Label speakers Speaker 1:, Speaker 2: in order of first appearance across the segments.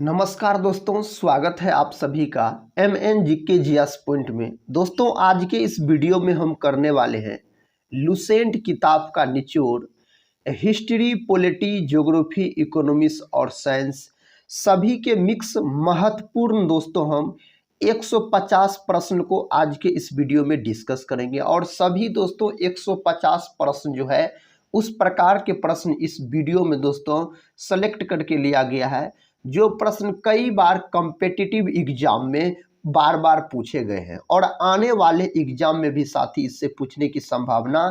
Speaker 1: नमस्कार दोस्तों, स्वागत है आप सभी का एम एन जी के जीएस पॉइंट में। दोस्तों, आज के इस वीडियो में हम करने वाले हैं लुसेंट किताब का निचोड़। हिस्ट्री, पॉलिटी, ज्योग्राफी, इकोनॉमिक्स और साइंस सभी के मिक्स महत्वपूर्ण दोस्तों हम 150 प्रश्न को आज के इस वीडियो में डिस्कस करेंगे। और सभी दोस्तों 150 प्रश्न जो है उस प्रकार के प्रश्न इस वीडियो में दोस्तों सेलेक्ट करके लिया गया है जो प्रश्न कई बार कॉम्पिटिटिव एग्जाम में बार बार पूछे गए हैं और आने वाले एग्जाम में भी साथ ही इससे पूछने की संभावना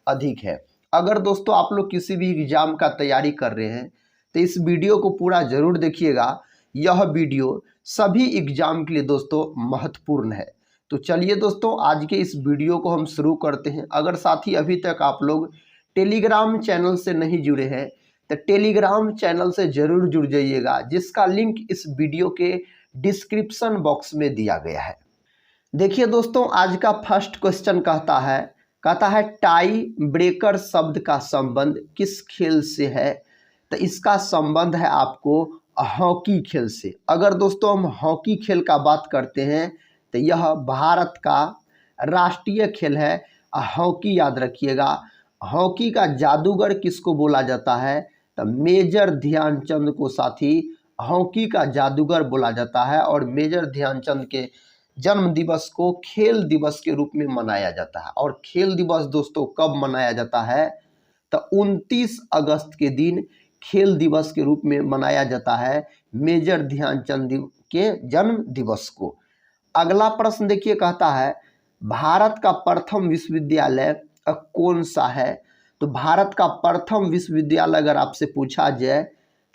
Speaker 1: अधिक है। अगर दोस्तों आप लोग किसी भी एग्जाम का तैयारी कर रहे हैं तो इस वीडियो को पूरा जरूर देखिएगा। यह वीडियो सभी एग्जाम के लिए दोस्तों महत्वपूर्ण है। तो चलिए दोस्तों, आज के इस वीडियो को हम शुरू करते हैं। अगर साथी अभी तक आप लोग टेलीग्राम चैनल से नहीं जुड़े हैं तो टेलीग्राम चैनल से जरूर जुड़ जाइएगा, जिसका लिंक इस वीडियो के डिस्क्रिप्शन बॉक्स में दिया गया है। देखिए दोस्तों, आज का फर्स्ट क्वेश्चन कहता है टाई ब्रेकर शब्द का संबंध किस खेल से है। तो इसका संबंध है आपको हॉकी खेल से। अगर दोस्तों हम हॉकी खेल का बात करते हैं तो यह भारत का राष्ट्रीय खेल है हॉकी, याद रखिएगा। हॉकी का जादूगर किसको बोला जाता है तो मेजर ध्यानचंद को साथी हॉकी का जादूगर बोला जाता है। और मेजर ध्यानचंद के जन्म दिवस को खेल दिवस के रूप में मनाया जाता है। और खेल दिवस दोस्तों कब मनाया जाता है तो 29 अगस्त के दिन खेल दिवस के रूप में मनाया जाता है मेजर ध्यानचंद के जन्म दिवस को। अगला प्रश्न देखिए, कहता है भारत का प्रथम विश्वविद्यालय कौन सा है। तो भारत का प्रथम विश्वविद्यालय अगर आपसे पूछा जाए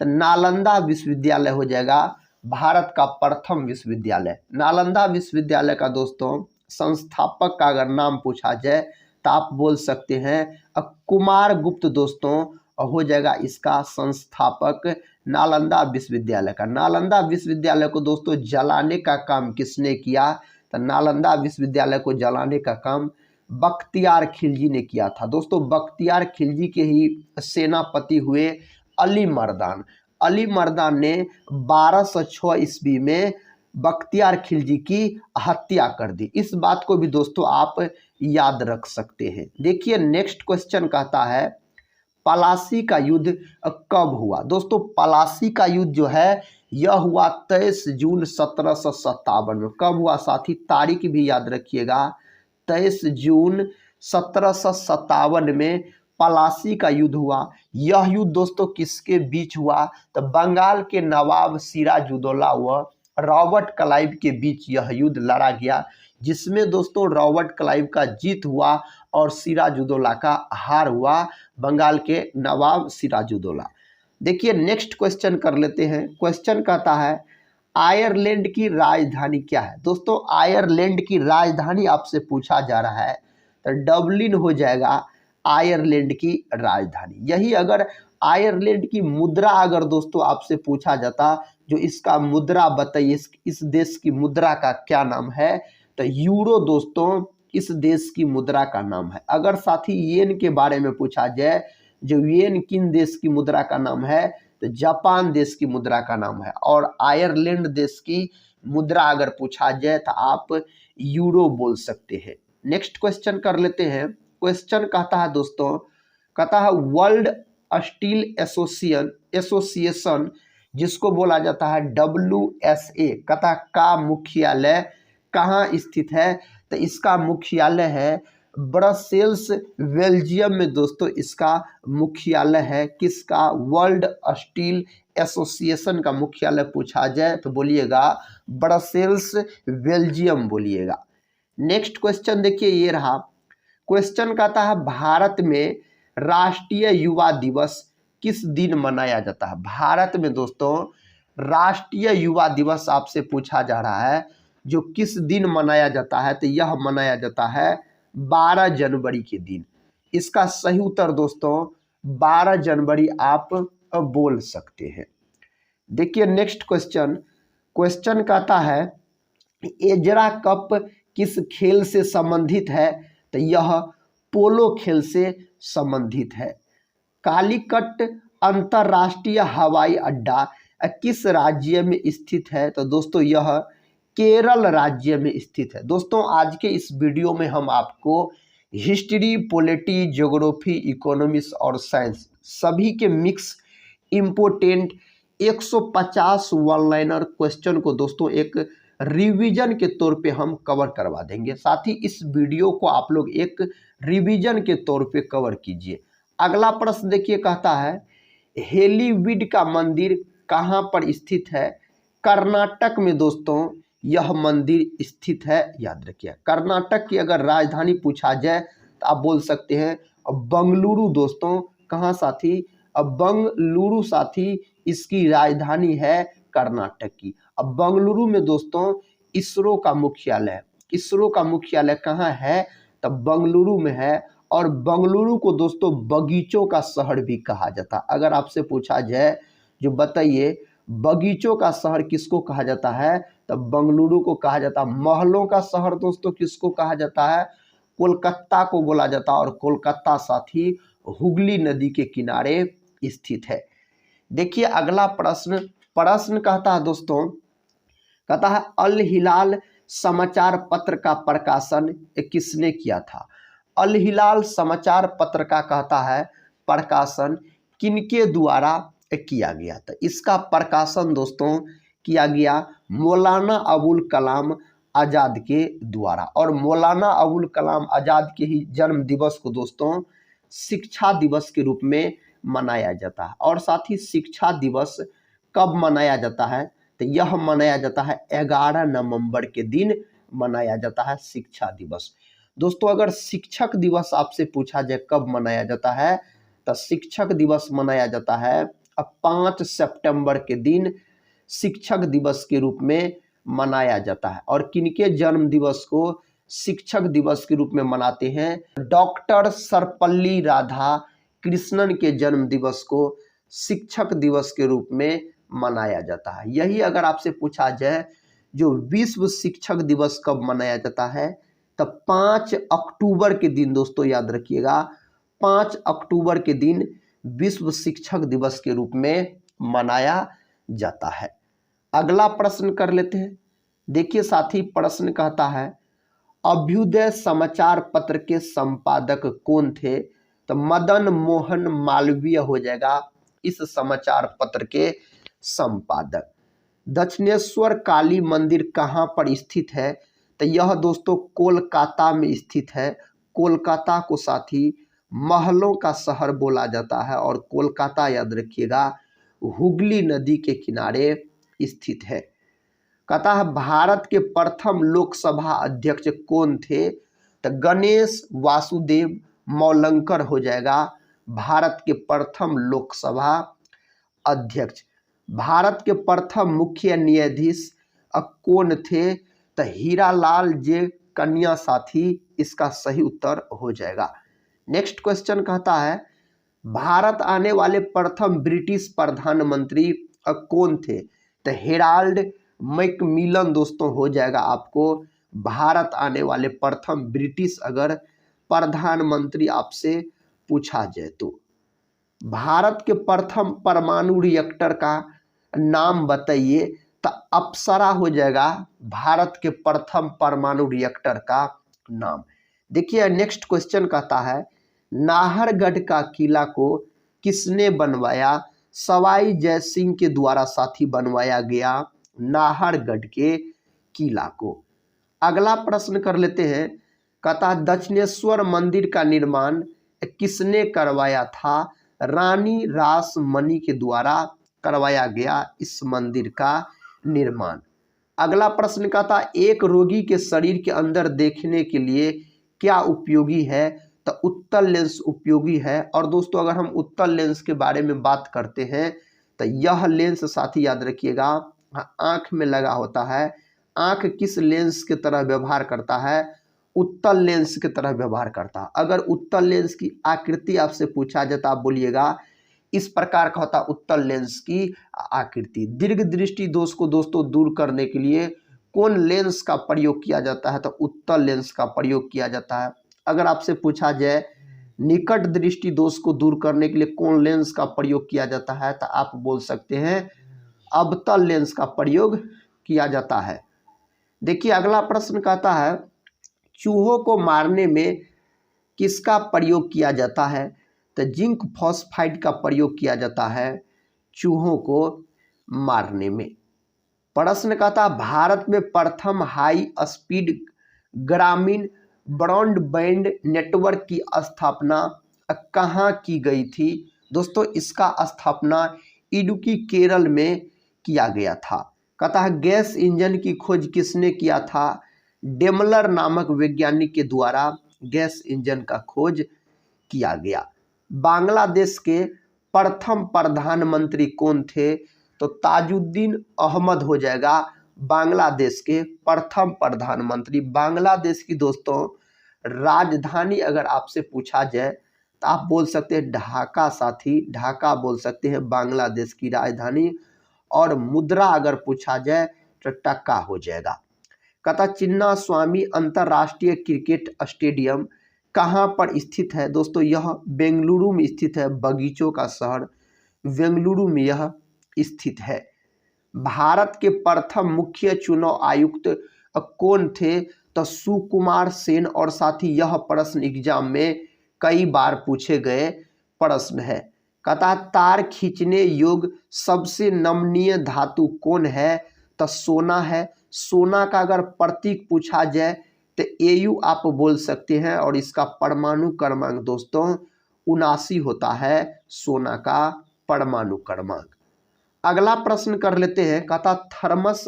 Speaker 1: तो नालंदा विश्वविद्यालय हो जाएगा भारत का प्रथम विश्वविद्यालय। नालंदा विश्वविद्यालय का दोस्तों संस्थापक का अगर नाम पूछा जाए तो आप बोल सकते हैं कुमार गुप्त दोस्तों हो जाएगा इसका संस्थापक नालंदा विश्वविद्यालय का। नालंदा विश्वविद्यालय को दोस्तों जलाने का काम किसने किया तो नालंदा विश्वविद्यालय को जलाने का काम बख्तियार खिलजी ने किया था। दोस्तों बख्तियार खिलजी के ही सेनापति हुए अली मर्दान ने 1206 ईस्वी में बख्तियार खिलजी की हत्या कर दी। इस बात को भी दोस्तों आप याद रख सकते हैं। देखिए नेक्स्ट क्वेश्चन कहता है पलासी का युद्ध कब हुआ। दोस्तों पलासी का युद्ध जो है यह हुआ 23 जून 1757 में। कब हुआ साथी, तारीख भी याद रखिएगा। 23 जून 1757 में पलासी का युद्ध हुआ। यह युद्ध दोस्तों किसके बीच हुआ तो बंगाल के नवाब सिराजुद्दौला व रॉबर्ट क्लाइव के बीच यह युद्ध लड़ा गया, जिसमें दोस्तों रॉबर्ट क्लाइव का जीत हुआ और सिराजुद्दौला का हार हुआ, बंगाल के नवाब सिराजुद्दौला। देखिए नेक्स्ट क्वेश्चन कर लेते हैं। क्वेश्चन कहता है आयरलैंड की राजधानी क्या है। दोस्तों आयरलैंड की राजधानी आपसे पूछा जा रहा है तो डबलिन हो जाएगा आयरलैंड की राजधानी। यही अगर आयरलैंड की मुद्रा अगर दोस्तों आपसे पूछा जाता, जो इसका मुद्रा बताइए, इस देश की मुद्रा का क्या नाम है तो यूरो दोस्तों इस देश की मुद्रा का नाम है। अगर साथी येन के बारे में पूछा जाए, जो येन किन देश की मुद्रा का नाम है तो जापान देश की मुद्रा का नाम है। और आयरलैंड देश की मुद्रा अगर पूछा जाए तो आप यूरो बोल सकते हैं। नेक्स्ट क्वेश्चन कर लेते हैं। क्वेश्चन कहता है दोस्तों, कहता है वर्ल्ड स्टील एसोसिएशन जिसको बोला जाता है WSA कहता का मुख्यालय कहाँ स्थित है तो इसका मुख्यालय है ब्रसेल्स बेल्जियम में। दोस्तों इसका मुख्यालय है किसका, वर्ल्ड स्टील एसोसिएशन का मुख्यालय पूछा जाए तो बोलिएगा ब्रसेल्स बेल्जियम बोलिएगा। नेक्स्ट क्वेश्चन देखिए ये रहा। क्वेश्चन कहता है भारत में राष्ट्रीय युवा दिवस किस दिन मनाया जाता है। भारत में दोस्तों राष्ट्रीय युवा दिवस आपसे पूछा जा रहा है जो किस दिन मनाया जाता है तो यह मनाया जाता है 12 जनवरी के दिन। इसका सही उत्तर दोस्तों 12 जनवरी आप बोल सकते हैं। देखिए नेक्स्ट क्वेश्चन कहता है एजरा कप किस खेल से संबंधित है तो यह पोलो खेल से संबंधित है। कालीकट अंतर्राष्ट्रीय हवाई अड्डा किस राज्य में स्थित है? तो दोस्तों यह केरल राज्य में स्थित है। दोस्तों आज के इस वीडियो में हम आपको हिस्ट्री, पॉलिटी, ज्योग्राफी, इकोनॉमिक्स और साइंस सभी के mix important 150 one liner question को दोस्तों एक रिवीजन के तौर पे हम कवर करवा देंगे। साथ ही इस वीडियो को आप लोग एक रिवीजन के तौर पे कवर कीजिए। अगला प्रश्न देखिए, कहता है हेलीवीड का मंदिर कहाँ पर स्थित है? कर्नाटक में दोस्तों यह मंदिर स्थित है। याद रखिए, कर्नाटक की अगर राजधानी पूछा जाए तो आप बोल सकते हैं बंगलुरु। दोस्तों कहाँ साथी? अब बंगलुरु साथी इसकी राजधानी है कर्नाटक की। अब बंगलुरु में दोस्तों इसरो का मुख्यालय है। इसरो का मुख्यालय कहाँ है? तब बंगलुरु में है। और बंगलुरु को दोस्तों बगीचों का शहर भी कहा जाता है। अगर आपसे पूछा जाए जो बताइए बगीचों का शहर किसको कहा जाता है? तब बंगलुरु को कहा जाता है। महलों का शहर दोस्तों किसको कहा जाता है? कोलकाता को बोला जाता है। और कोलकाता साथी हुगली नदी के किनारे स्थित है। देखिए अगला प्रश्न कहता है दोस्तों, कहता है अल हिलाल समाचार पत्र का प्रकाशन किसने किया था? अल हिलाल समाचार पत्र का कहता है प्रकाशन किनके द्वारा किया गया था? इसका प्रकाशन दोस्तों किया गया मौलाना अबुल कलाम आज़ाद के द्वारा। और मौलाना अबुल कलाम आज़ाद के ही जन्म दिवस को दोस्तों शिक्षा दिवस के रूप में मनाया जाता है। और साथ ही शिक्षा दिवस कब मनाया जाता है? तो यह मनाया जाता है 11 नवंबर के दिन मनाया जाता है शिक्षा दिवस। दोस्तों अगर शिक्षक दिवस आपसे पूछा जाए कब मनाया जाता है, तो शिक्षक दिवस मनाया जाता है 5 सितंबर के दिन शिक्षक दिवस के रूप में मनाया जाता है। और किनके जन्म दिवस को शिक्षक दिवस के रूप में मनाते हैं? डॉक्टर सर्वपल्ली राधाकृष्णन के जन्म दिवस को शिक्षक दिवस के रूप में मनाया जाता है। यही अगर आपसे पूछा जाए जो विश्व शिक्षक दिवस कब मनाया जाता है, तब 5 अक्टूबर के दिन दोस्तों याद रखिएगा 5 अक्टूबर के दिन विश्व शिक्षक दिवस के रूप में मनाया जाता है। अगला प्रश्न कर लेते हैं। देखिए साथी प्रश्न कहता है अभ्युदय समाचार पत्र के संपादक कौन थे? तो मदन मोहन मालवीय हो जाएगा इस समाचार पत्र के संपादक। दक्षिणेश्वर काली मंदिर कहाँ पर स्थित है? तो यह दोस्तों कोलकाता में स्थित है। कोलकाता को साथी महलों का शहर बोला जाता है। और कोलकाता याद रखिएगा हुगली नदी के किनारे स्थित है। कहता है भारत के प्रथम लोकसभा अध्यक्ष कौन थे? तो गणेश वासुदेव मौलंकर हो जाएगा भारत के प्रथम लोकसभा अध्यक्ष। भारत के प्रथम मुख्य न्यायाधीश कौन थे? तो हीरालाल जे कन्या साथी इसका सही उत्तर हो जाएगा। नेक्स्ट क्वेश्चन कहता है भारत आने वाले प्रथम ब्रिटिश प्रधानमंत्री कौन थे? तो हेराल्ड मैकमिलन दोस्तों हो जाएगा आपको भारत आने वाले प्रथम ब्रिटिश अगर प्रधानमंत्री आपसे पूछा जाए तो। भारत के प्रथम परमाणु रिएक्टर का नाम बताइए? तो अप्सरा हो जाएगा भारत के प्रथम परमाणु रिएक्टर का नाम। देखिए नेक्स्ट क्वेश्चन कहता है नाहरगढ़ का किला को किसने बनवाया? सवाई जय सिंह के द्वारा साथी बनवाया गया नाहरगढ़ के किला को। अगला प्रश्न कर लेते हैं। कहता दक्षिणेश्वर मंदिर का निर्माण किसने करवाया था? रानी रासमणी के द्वारा करवाया गया इस मंदिर का निर्माण। अगला प्रश्न कहता एक रोगी के शरीर के अंदर देखने के लिए क्या उपयोगी है? तो उत्तल लेंस उपयोगी है। और दोस्तों अगर हम उत्तल लेंस के बारे में बात करते हैं तो यह लेंस साथी याद रखिएगा आँख में लगा होता है। आँख किस लेंस की तरह व्यवहार करता है? उत्तल लेंस की तरह व्यवहार करता है। अगर उत्तल लेंस की आकृति आपसे पूछा जाए तो आप बोलिएगा इस प्रकार का होता उत्तल लेंस की आकृति। दीर्घ दृष्टि दोष को दोस्तों दूर करने के लिए कौन लेंस का प्रयोग किया जाता है? तो उत्तल लेंस का प्रयोग किया जाता है। अगर आपसे पूछा जाए निकट दृष्टि दोष को दूर करने के लिए कौन लेंस का प्रयोग किया जाता है? तो आप बोल सकते हैं अवतल लेंस का प्रयोग किया जाता है। देखिए अगला प्रश्न कहता है चूहों को मारने में किसका प्रयोग किया जाता है? तो जिंक फॉस्फाइड का प्रयोग किया जाता है चूहों को मारने में। प्रश्न कहता भारत में प्रथम हाई स्पीड ग्रामीण ब्रॉडबैंड नेटवर्क की स्थापना कहाँ की गई थी? दोस्तों इसका स्थापना इडुक्की केरल में किया गया था। कहता है गैस इंजन की खोज किसने किया था? डेमलर नामक वैज्ञानिक के द्वारा गैस इंजन का खोज किया गया। बांग्लादेश के प्रथम प्रधानमंत्री कौन थे? तो ताजुद्दीन अहमद हो जाएगा बांग्लादेश के प्रथम प्रधानमंत्री। बांग्लादेश की दोस्तों राजधानी अगर आपसे पूछा जाए तो आप बोल सकते हैं ढाका साथी, ढाका बोल सकते हैं बांग्लादेश की राजधानी। और मुद्रा अगर पूछा जाए तो टक्का हो जाएगा। कहता चिन्ना स्वामी अंतर्राष्ट्रीय क्रिकेट स्टेडियम कहाँ पर स्थित है? दोस्तों यह बेंगलुरु में स्थित है, बगीचों का शहर बेंगलुरु में यह स्थित है। भारत के प्रथम मुख्य चुनाव आयुक्त कौन थे? तो सुकुमार सेन। और साथ ही यह प्रश्न एग्जाम में कई बार पूछे गए प्रश्न है। कहता तार खींचने योग्य सबसे नमनीय धातु कौन है? तो सोना है। सोना का अगर प्रतीक पूछा जाए तो Au आप बोल सकते हैं और इसका परमाणु क्रमांक दोस्तों 79 होता है सोना का परमाणु क्रमांक। अगला प्रश्न कर लेते हैं। कहता थर्मस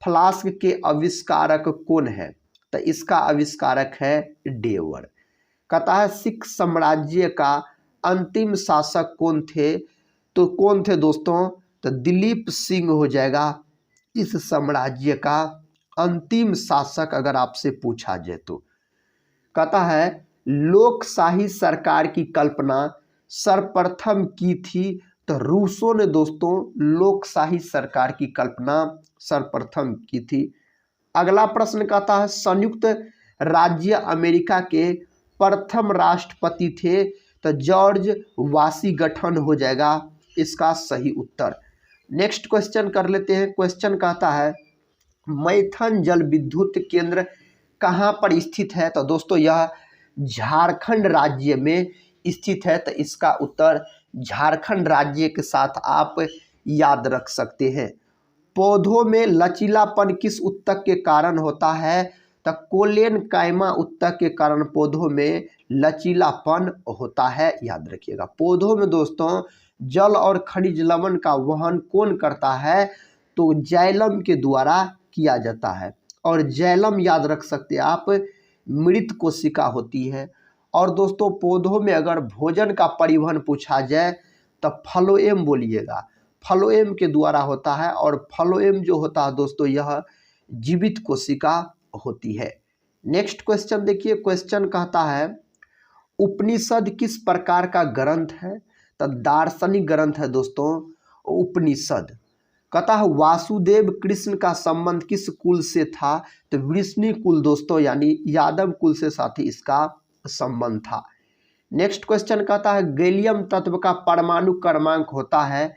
Speaker 1: फ्लास्क के आविष्कारक कौन है? तो इसका आविष्कारक है डेवर। कहता है सिख साम्राज्य का अंतिम शासक कौन थे? तो कौन थे दोस्तों? तो दिलीप सिंह हो जाएगा इस साम्राज्य का अंतिम शासक अगर आपसे पूछा जाए तो। कहता है लोकशाही सरकार की कल्पना सर्वप्रथम की थी? तो रूसों ने दोस्तों लोकशाही सरकार की कल्पना सर्वप्रथम की थी। अगला प्रश्न कहता है संयुक्त राज्य अमेरिका के प्रथम राष्ट्रपति थे? तो जॉर्ज वाशिंगटन हो जाएगा इसका सही उत्तर। नेक्स्ट क्वेश्चन कर लेते हैं। क्वेश्चन कहता है मैथन जल विद्युत केंद्र कहाँ पर स्थित है? तो दोस्तों यह झारखंड राज्य में स्थित है। तो इसका उत्तर झारखंड राज्य के साथ आप याद रख सकते हैं। पौधों में लचीलापन किस उत्तक के कारण होता है? तो कोलेन कायमा उत्तक के कारण पौधों में लचीलापन होता है, याद रखिएगा। पौधों में दोस्तों जल और खनिज लवण का वहन कौन करता है? तो जाइलम के द्वारा किया जाता है। और जाइलम याद रख सकते हैं आप मृत कोशिका होती है। और दोस्तों पौधों में अगर भोजन का परिवहन पूछा जाए तो फ्लोएम बोलिएगा, फ्लोएम के द्वारा होता है। और फ्लोएम जो होता है दोस्तों यह जीवित कोशिका होती है। नेक्स्ट क्वेश्चन देखिए। क्वेश्चन कहता है उपनिषद किस प्रकार का ग्रंथ है? तो दार्शनिक ग्रंथ है दोस्तों उपनिषद। कहता है वासुदेव कृष्ण का संबंध किस कुल से था? तो वृष्णि कुल दोस्तों यानी यादव कुल से साथी इसका संबंध था। नेक्स्ट क्वेश्चन कहता है गैलियम तत्व का परमाणु क्रमांक होता है?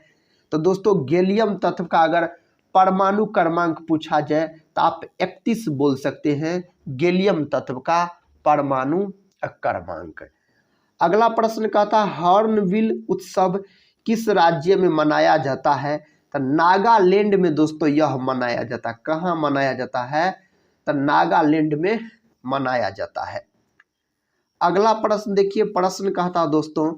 Speaker 1: तो दोस्तों गैलियम तत्व का अगर परमाणु क्रमांक पूछा जाए तो आप 31 बोल सकते हैं गैलियम तत्व का परमाणु क्रमांक। अगला प्रश्न कहता है हॉर्नबिल उत्सव किस राज्य में मनाया जाता है? तो नागालैंड में दोस्तों यह मनाया जाता है। कहाँ मनाया जाता है? तो नागालैंड में मनाया जाता है। अगला प्रश्न देखिए। प्रश्न कहता दोस्तों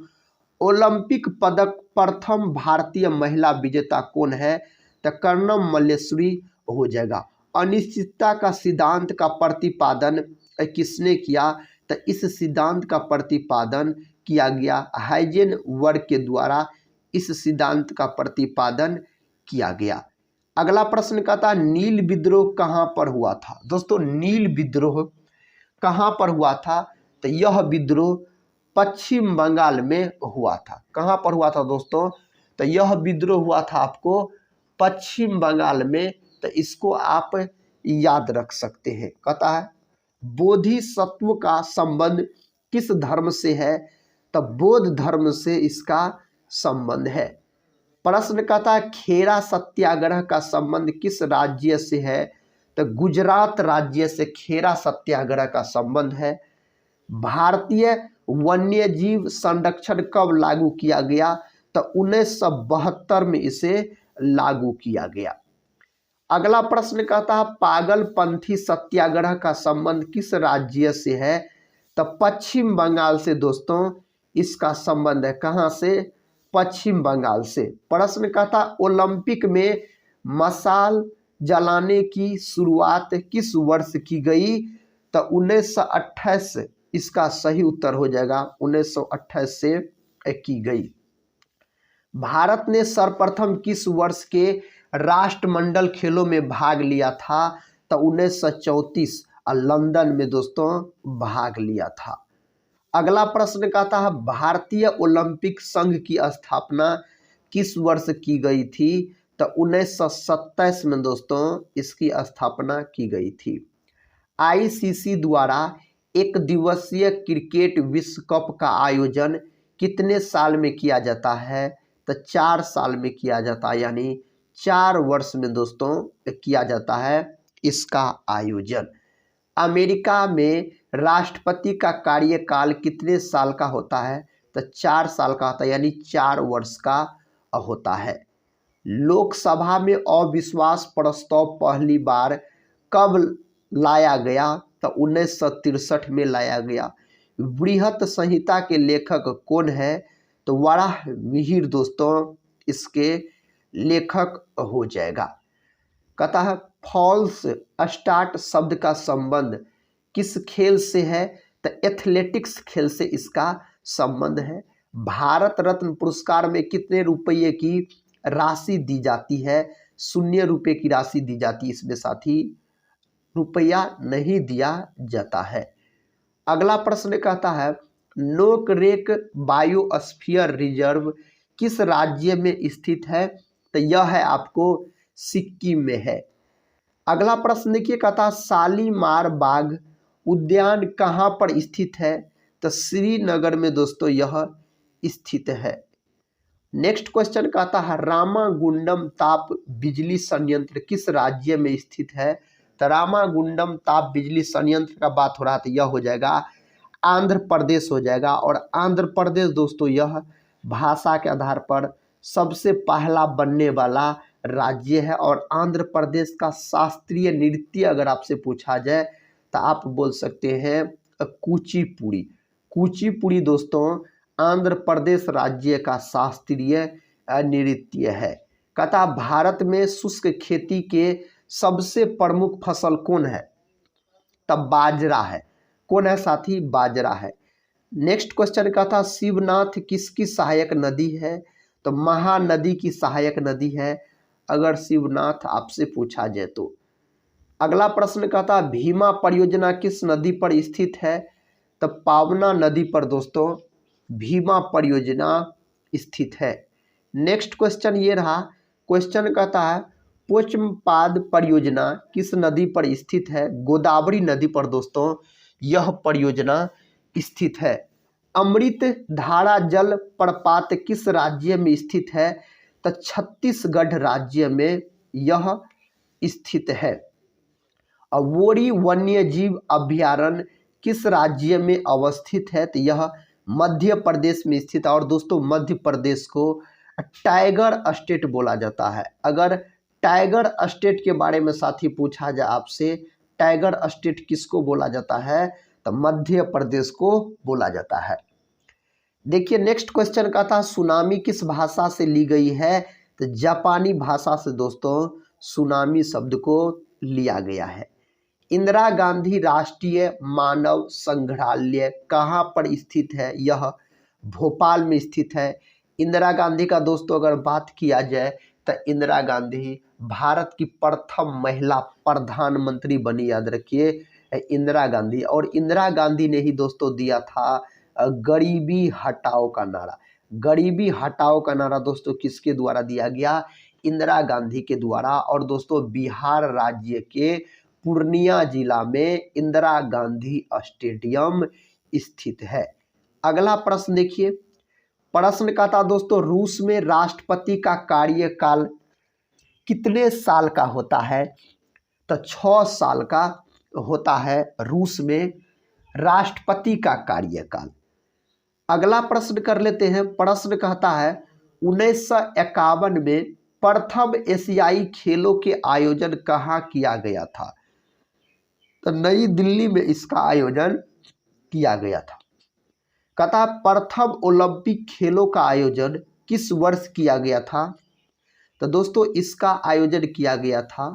Speaker 1: ओलंपिक पदक प्रथम भारतीय महिला विजेता कौन है? तो कर्णम मल्लेश्वरी हो जाएगा। अनिश्चितता का सिद्धांत का प्रतिपादन किसने किया? तो इस सिद्धांत का प्रतिपादन किया गया हाइजेनबर्ग के द्वारा। इस सिद्धांत का प्रतिपादन किया गया। अगला प्रश्न कहता है नील विद्रोह कहाँ पर हुआ था? दोस्तों नील विद्रोह कहाँ पर हुआ था? तो यह विद्रोह पश्चिम बंगाल में हुआ था। कहाँ पर हुआ था दोस्तों? तो यह विद्रोह हुआ था आपको पश्चिम बंगाल में। तो इसको आप याद रख सकते हैं। कहता है बोधिसत्व का संबंध किस धर्म से है? तो बौद्ध धर्म से इसका संबंध है। प्रश्न कहता है खेरा सत्याग्रह का संबंध किस राज्य से है? तो गुजरात राज्य से खेरा सत्याग्रह का संबंध है। भारतीय वन्यजीव संरक्षण कब लागू किया गया? तो 1972 में इसे लागू किया गया। अगला प्रश्न कहता है पागलपंथी सत्याग्रह का संबंध किस राज्य से है? तो पश्चिम बंगाल से दोस्तों इसका संबंध है। कहां से? पश्चिम बंगाल से। प्रश्न कहता ओलंपिक में मशाल जलाने की शुरुआत किस वर्ष की गई? तो 1928 इसका सही उत्तर हो जाएगा, 1928 से की गई। भारत ने सर्वप्रथम किस वर्ष के राष्ट्रमंडल खेलों में भाग लिया था? तो 1934 लंदन में दोस्तों भाग लिया था। अगला प्रश्न कहता है भारतीय ओलंपिक संघ की स्थापना किस वर्ष की गई थी? तो 1927 में दोस्तों इसकी स्थापना की गई थी। आईसीसी द्वारा एक दिवसीय क्रिकेट विश्व कप का आयोजन कितने साल में किया जाता है? तो 4 साल में किया जाता है, यानी 4 वर्ष में दोस्तों किया जाता है इसका आयोजन। अमेरिका में राष्ट्रपति का कार्यकाल कितने साल का होता है? तो 4 साल का होता है, यानी 4 वर्ष का होता है। लोकसभा में अविश्वास प्रस्ताव पहली बार कब लाया गया? तो 1963 में लाया गया। बृहत संहिता के लेखक कौन है? तो वराह मिहिर दोस्तों इसके लेखक हो जाएगा। कहता है फॉल्स स्टार्ट शब्द का संबंध किस खेल से है? तो एथलेटिक्स खेल से इसका संबंध है। भारत रत्न पुरस्कार में कितने रुपये की राशि दी जाती है? 0 रुपये की राशि दी जाती है, इसमें साथी रुपया नहीं दिया जाता है। अगला प्रश्न कहता है नोकरेक बायोस्फीयर रिजर्व किस राज्य में स्थित है? तो यह है आपको सिक्किम में है। अगला प्रश्न देखिए कहता शालीमार बाग उद्यान कहाँ पर स्थित है? तो श्रीनगर में दोस्तों यह स्थित है। नेक्स्ट क्वेश्चन कहता है रामागुंडम ताप बिजली संयंत्र किस राज्य में स्थित है? तो रामागुंडम ताप बिजली संयंत्र का बात हो रहा था, यह हो जाएगा आंध्र प्रदेश हो जाएगा। और आंध्र प्रदेश दोस्तों यह भाषा के आधार पर सबसे पहला बनने वाला राज्य है। और आंध्र प्रदेश का शास्त्रीय नृत्य अगर आपसे पूछा जाए तो आप बोल सकते हैं कुचिपुड़ी। कुचिपुड़ी दोस्तों आंध्र प्रदेश राज्य का शास्त्रीय नृत्य है। कहता भारत में शुष्क खेती के सबसे प्रमुख फसल कौन है? तब बाजरा है। कौन है साथी? बाजरा है। नेक्स्ट क्वेश्चन कहता शिवनाथ किसकी सहायक नदी है? तो महानदी की सहायक नदी है अगर शिवनाथ आपसे पूछा जाए तो। अगला प्रश्न कहता भीमा परियोजना किस नदी पर स्थित है? तो पावना नदी पर दोस्तों भीमा परियोजना स्थित है। नेक्स्ट क्वेश्चन ये रहा। क्वेश्चन कहता है पोचमपाद परियोजना किस नदी पर स्थित है? गोदावरी नदी पर दोस्तों यह परियोजना स्थित है। अमृत धारा जल प्रपात किस राज्य में स्थित है? तो छत्तीसगढ़ राज्य में यह स्थित है। अवोरी वन्यजीव अभयारण्य किस राज्य में अवस्थित है? तो यह मध्य प्रदेश में स्थित है। और दोस्तों मध्य प्रदेश को टाइगर स्टेट बोला जाता है। अगर टाइगर स्टेट के बारे में साथी पूछा जाए आपसे, टाइगर स्टेट किसको बोला जाता है? तो मध्य प्रदेश को बोला जाता है। देखिए नेक्स्ट क्वेश्चन का था सुनामी किस भाषा से ली गई है? तो जापानी भाषा से दोस्तों सुनामी शब्द को लिया गया है। इंदिरा गांधी राष्ट्रीय मानव संग्रहालय कहाँ पर स्थित है? यह भोपाल में स्थित है। इंदिरा गांधी का दोस्तों अगर बात किया जाए तो इंदिरा गांधी भारत की प्रथम महिला प्रधानमंत्री बनी, याद रखिए इंदिरा गांधी। और इंदिरा गांधी ने ही दोस्तों दिया था गरीबी हटाओ का नारा। गरीबी हटाओ का नारा दोस्तों किसके द्वारा दिया गया? इंदिरा गांधी के द्वारा। और दोस्तों बिहार राज्य के पूर्णिया जिला में इंदिरा गांधी स्टेडियम स्थित है। अगला प्रश्न देखिए प्रश्न का था दोस्तों, रूस में राष्ट्रपति का कार्यकाल कितने साल का होता है? तो 6 साल का होता है रूस में राष्ट्रपति का कार्यकाल। अगला प्रश्न कर लेते हैं। प्रश्न कहता है 1951 में प्रथम एशियाई खेलों के आयोजन कहाँ किया गया था? तो नई दिल्ली में इसका आयोजन किया गया था। कहता प्रथम ओलंपिक खेलों का आयोजन किस वर्ष किया गया था? तो दोस्तों इसका आयोजन किया गया था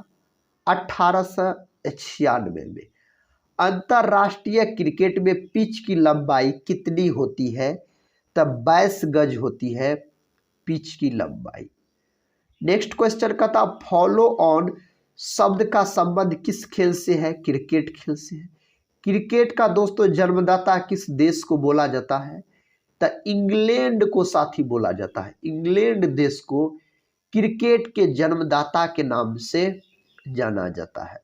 Speaker 1: 1896 में। अंतर्राष्ट्रीय क्रिकेट में पिच की लंबाई कितनी होती है? तब 22 गज होती है पिच की लंबाई। नेक्स्ट क्वेश्चन का था फॉलो ऑन शब्द का संबंध किस खेल से है? क्रिकेट खेल से है। क्रिकेट का दोस्तों जन्मदाता किस देश को बोला जाता है? तो इंग्लैंड को साथी बोला जाता है। इंग्लैंड देश को क्रिकेट के जन्मदाता के नाम से जाना जाता है।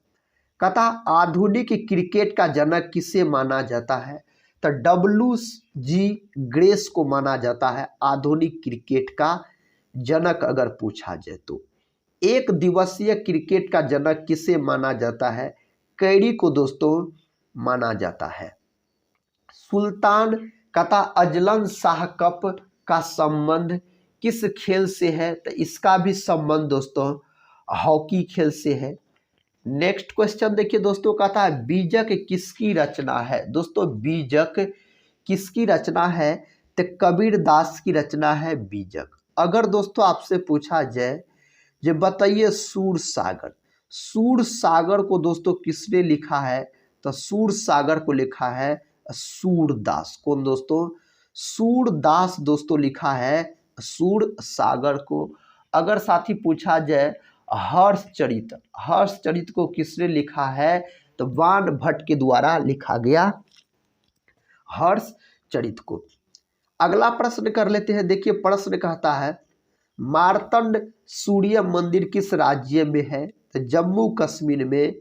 Speaker 1: कहता आधुनिक क्रिकेट का जनक किसे माना जाता है? तो WG ग्रेस को माना जाता है आधुनिक क्रिकेट का जनक अगर पूछा जाए तो। एक दिवसीय क्रिकेट का जनक किसे माना जाता है? कैरी को दोस्तों माना जाता है। सुल्तान कहता अजलन शाह कप का संबंध किस खेल से है? तो इसका भी संबंध दोस्तों हॉकी खेल से है। नेक्स्ट क्वेश्चन देखिए दोस्तों, कहता है बीजक किसकी रचना है? दोस्तों बीजक किसकी रचना है? तो कबीर दास की रचना है बीजक। अगर दोस्तों आपसे पूछा जाए जे बताइए सूर सागर, सूर सागर को दोस्तों किसने लिखा है? तो सूर सागर को लिखा है सूरदास। कौन दोस्तों? सूरदास दोस्तों लिखा है सूर सागर को। अगर साथी पूछा जाए हर्षचरित, हर्षचरित को किसने लिखा है? तो वान भट्ट के द्वारा लिखा गया हर्षचरित को। अगला प्रश्न कर लेते हैं। देखिए प्रश्न कहता है मार्तंड सूर्य मंदिर किस राज्य में है? तो जम्मू कश्मीर में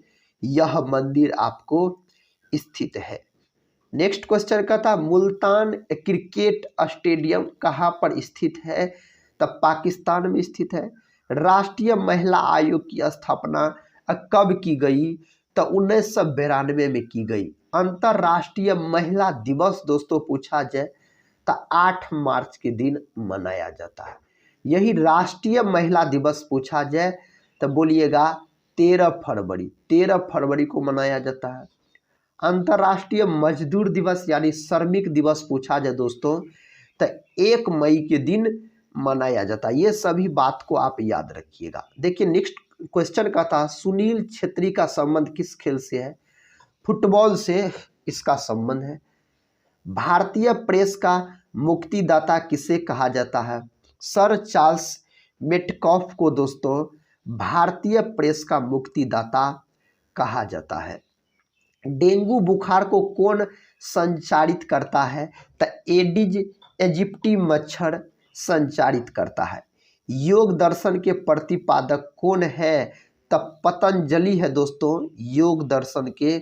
Speaker 1: यह मंदिर आपको स्थित है। नेक्स्ट क्वेश्चन कहता मुल्तान क्रिकेट स्टेडियम कहाँ पर स्थित है? तब पाकिस्तान में स्थित है। राष्ट्रीय महिला आयोग की स्थापना कब की गई? तो 1992 में की गई। अंतर्राष्ट्रीय महिला दिवस दोस्तों पूछा जाए तो 8 मार्च के दिन मनाया जाता है। यही राष्ट्रीय महिला दिवस पूछा जाए तो बोलिएगा 13 फरवरी, 13 फरवरी को मनाया जाता है। अंतर्राष्ट्रीय मजदूर दिवस यानी श्रमिक दिवस पूछा जाए दोस्तों तो 1 मई के दिन मनाया जाता है। ये सभी बात को आप याद रखिएगा। देखिए नेक्स्ट क्वेश्चन का था सुनील छेत्री का संबंध किस खेल से है? फुटबॉल से इसका संबंध है। भारतीय प्रेस का मुक्तिदाता किसे कहा जाता है? सर चार्ल्स मेटकॉफ को दोस्तों भारतीय प्रेस का मुक्तिदाता कहा जाता है। डेंगू बुखार को कौन संचारित करता है? तो एडिज इजिप्टी मच्छर संचारित करता है। योग दर्शन के प्रतिपादक कौन है? तब पतंजलि है दोस्तों योग दर्शन के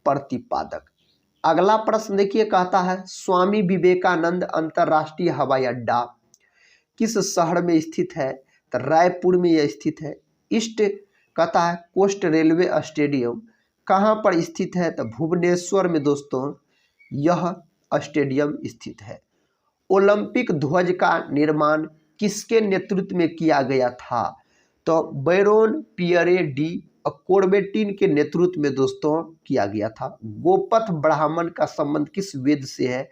Speaker 1: प्रतिपादक। अगला प्रश्न देखिए कहता है स्वामी विवेकानंद अंतर्राष्ट्रीय हवाई अड्डा किस शहर में स्थित है? तो रायपुर में यह स्थित है। ईस्ट कहता है कोस्ट रेलवे स्टेडियम कहाँ पर स्थित है? तो भुवनेश्वर में दोस्तों यह स्टेडियम स्थित है। ओलंपिक ध्वज का निर्माण किसके नेतृत्व में किया गया था? तो बैरोन पियरे डी कोर्बेटिन के नेतृत्व में दोस्तों किया गया था। गोपथ ब्राह्मण का संबंध किस वेद से है?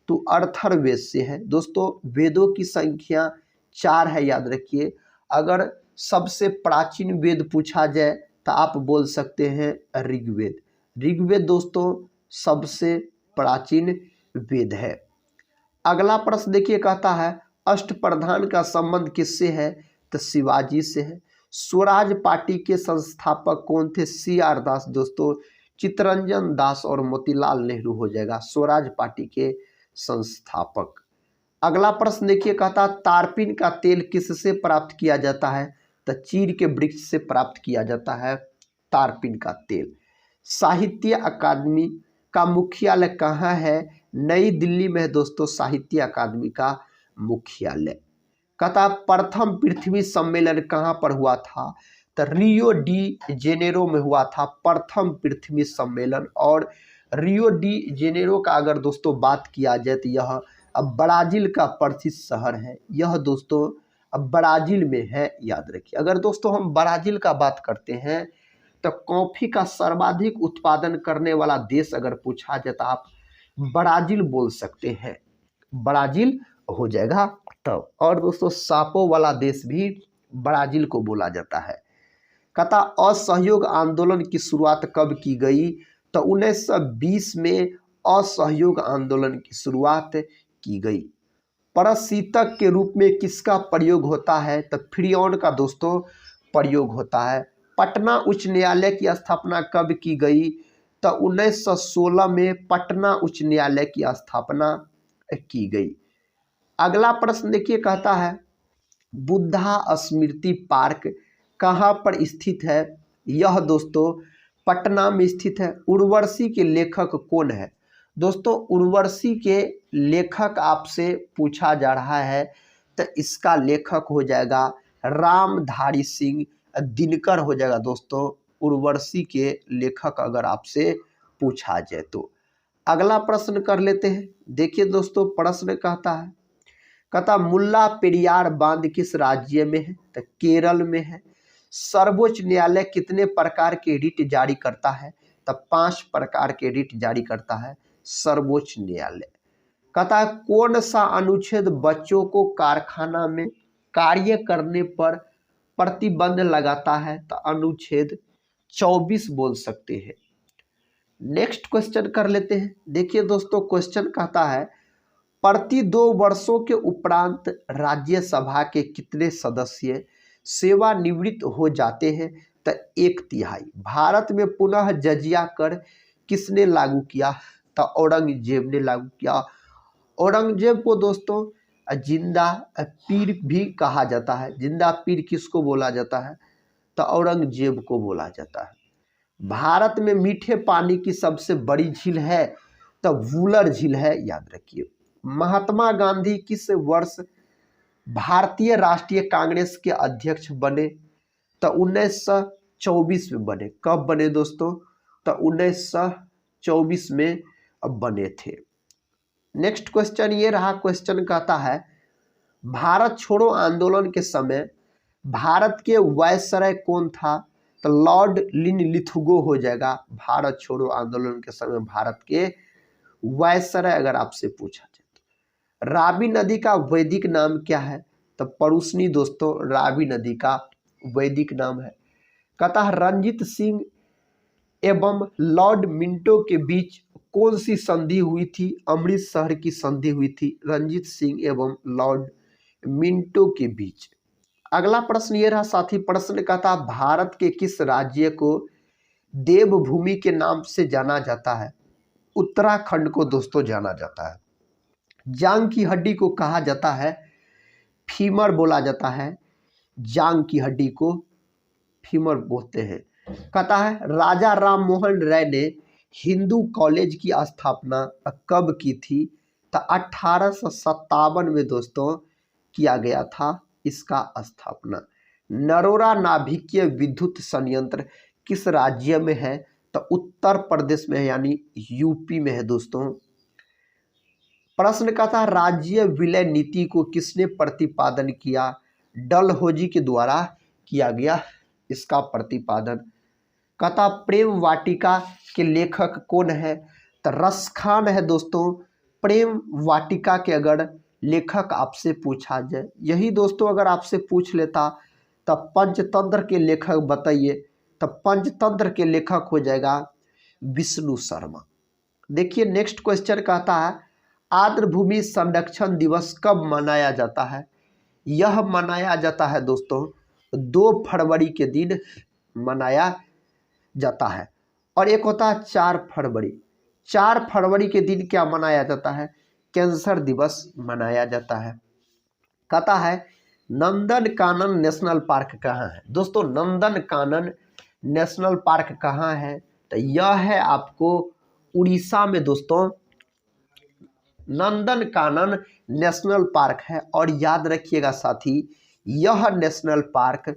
Speaker 1: तो अर्थर्वेद से है। दोस्तों वेदों की संख्या 4 है, याद रखिए। अगर सबसे प्राचीन वेद पूछा जाए तो आप बोल सकते हैं ऋग्वेद। ऋग्वेद दोस्तों सबसे प्राचीन वेद है। अगला प्रश्न देखिए कहता है अष्टप्रधान का संबंध किससे है? तो शिवाजी से है। स्वराज पार्टी के संस्थापक कौन थे? CR दास दोस्तों चित्तरंजन दास और मोतीलाल नेहरू हो जाएगा स्वराज पार्टी के संस्थापक। अगला प्रश्न देखिए कहता तारपीन का तेल किससे प्राप्त किया जाता है? तो चीड़ के वृक्ष से प्राप्त किया जाता है तारपीन का तेल। साहित्य अकादमी का मुख्यालय कहाँ है? नई दिल्ली में है दोस्तों साहित्य अकादमी का मुख्यालय। कहता प्रथम पृथ्वी सम्मेलन कहाँ पर हुआ था? तो रियो डी जेनेरो में हुआ था प्रथम पृथ्वी सम्मेलन। और रियो डी जेनेरो का अगर दोस्तों बात किया जाए तो यह अब ब्राज़ील का प्रसिद्ध शहर है। यह दोस्तों अब ब्राज़ील में है, याद रखिए। अगर दोस्तों हम ब्राज़ील का बात करते हैं तो कॉफ़ी का सर्वाधिक उत्पादन करने वाला देश अगर पूछा जाए तो आप ब्राज़ील बोल सकते हैं, ब्राज़ील हो जाएगा तब। और दोस्तों सांपों वाला देश भी ब्राज़ील को बोला जाता है। कहता असहयोग आंदोलन की शुरुआत कब की गई? तो 1920 में असहयोग आंदोलन की शुरुआत की गई। प्रशीतक के रूप में किसका प्रयोग होता है? तो फ्रीऑन का दोस्तों प्रयोग होता है। पटना उच्च न्यायालय की स्थापना कब की गई? तो 1916 में पटना उच्च न्यायालय की स्थापना की गई। अगला प्रश्न देखिए, कहता है बुद्धा स्मृति पार्क कहाँ पर स्थित है? यह दोस्तों पटना में स्थित है। उर्वशी के लेखक कौन है? दोस्तों उर्वशी के लेखक आपसे पूछा जा रहा है तो इसका लेखक हो जाएगा रामधारी सिंह दिनकर हो जाएगा दोस्तों, उर्वशी के लेखक अगर आपसे पूछा जाए तो। अगला प्रश्न कर लेते हैं। देखिए दोस्तों प्रश्न कहता मुल्ला पेरियार बांध किस राज्य में है? तो केरल में है। सर्वोच्च न्यायालय कितने प्रकार के रिट जारी करता है? तो 5 प्रकार के रिट जारी करता है सर्वोच्च न्यायालय। कहता है कौन सा अनुच्छेद बच्चों को कारखाना में कार्य करने पर प्रतिबंध लगाता है? तो अनुच्छेद 24 बोल सकते हैं। नेक्स्ट क्वेश्चन कर लेते हैं। देखिए दोस्तों क्वेश्चन कहता है प्रति 2 वर्षों के उपरांत राज्यसभा के कितने सदस्य सेवानिवृत्त हो जाते हैं? तो 1/3। भारत में पुनः जजिया कर किसने लागू किया? तो औरंगजेब ने लागू किया। औरंगजेब को दोस्तों जिंदा पीर भी कहा जाता है। जिंदा पीर किसको बोला जाता है? तो औरंगजेब को बोला जाता है। भारत में मीठे पानी की सबसे बड़ी झील है? तो वूलर झील है, याद रखिए। महात्मा गांधी किस वर्ष भारतीय राष्ट्रीय कांग्रेस के अध्यक्ष बने? तो 1924 में बने। कब बने दोस्तों? तो 1924 में बने थे। नेक्स्ट क्वेश्चन ये रहा। क्वेश्चन कहता है भारत छोड़ो आंदोलन के समय भारत के वायसराय कौन था? तो लॉर्ड लिनलिथगो हो जाएगा। भारत छोड़ो आंदोलन के समय भारत के वायसराय अगर आपसे पूछा जाए तो। रावी नदी का वैदिक नाम क्या है? तो परुष्णी दोस्तों रावी नदी का वैदिक नाम है। कहता है रंजीत सिंह एवं लॉर्ड मिंटो के बीच कौन सी संधि हुई थी? अमृतसर की संधि हुई थी रंजीत सिंह एवं लॉर्ड मिंटो के बीच। अगला प्रश्न ये रहा साथी। प्रश्न कहता भारत के किस राज्य को देवभूमि के नाम से जाना जाता है? उत्तराखंड को दोस्तों जाना जाता है। जांग की हड्डी को कहा जाता है फीमर बोला जाता है। जांग की हड्डी को फीमर बोलते हैं। कहता है राजा राम मोहन राय ने हिंदू कॉलेज की स्थापना कब की थी? तो 1857 में दोस्तों किया गया था इसका स्थापना। नरोरा नाभिकीय विद्युत संयंत्र किस राज्य में है? तो उत्तर प्रदेश में है, यानी यूपी में है दोस्तों। प्रश्न का था राज्य विलय नीति को किसने प्रतिपादन किया? डलहौजी के द्वारा किया गया इसका प्रतिपादन। कहता प्रेम वाटिका के लेखक कौन है? तो रसखान है दोस्तों। प्रेम वाटिका के अगर लेखक आपसे पूछा जाए, यही दोस्तों अगर आपसे पूछ लेता तब पंचतंत्र के लेखक बताइए, तब पंचतंत्र के लेखक हो जाएगा विष्णु शर्मा। देखिए नेक्स्ट क्वेश्चन कहता है आर्द्रभूमि संरक्षण दिवस कब मनाया जाता है? यह मनाया जाता है दोस्तों 2 फरवरी के दिन मनाया जाता है। और एक होता है 4 फरवरी। 4 फरवरी के दिन क्या मनाया जाता है? कैंसर दिवस मनाया जाता है। कहता है नंदनकानन नेशनल पार्क कहाँ है? दोस्तों नंदनकानन नेशनल पार्क कहाँ है? तो यह है आपको उड़ीसा में दोस्तों। नंदनकानन नेशनल पार्क है। और याद रखिएगा साथी, यह नेशनल पार्क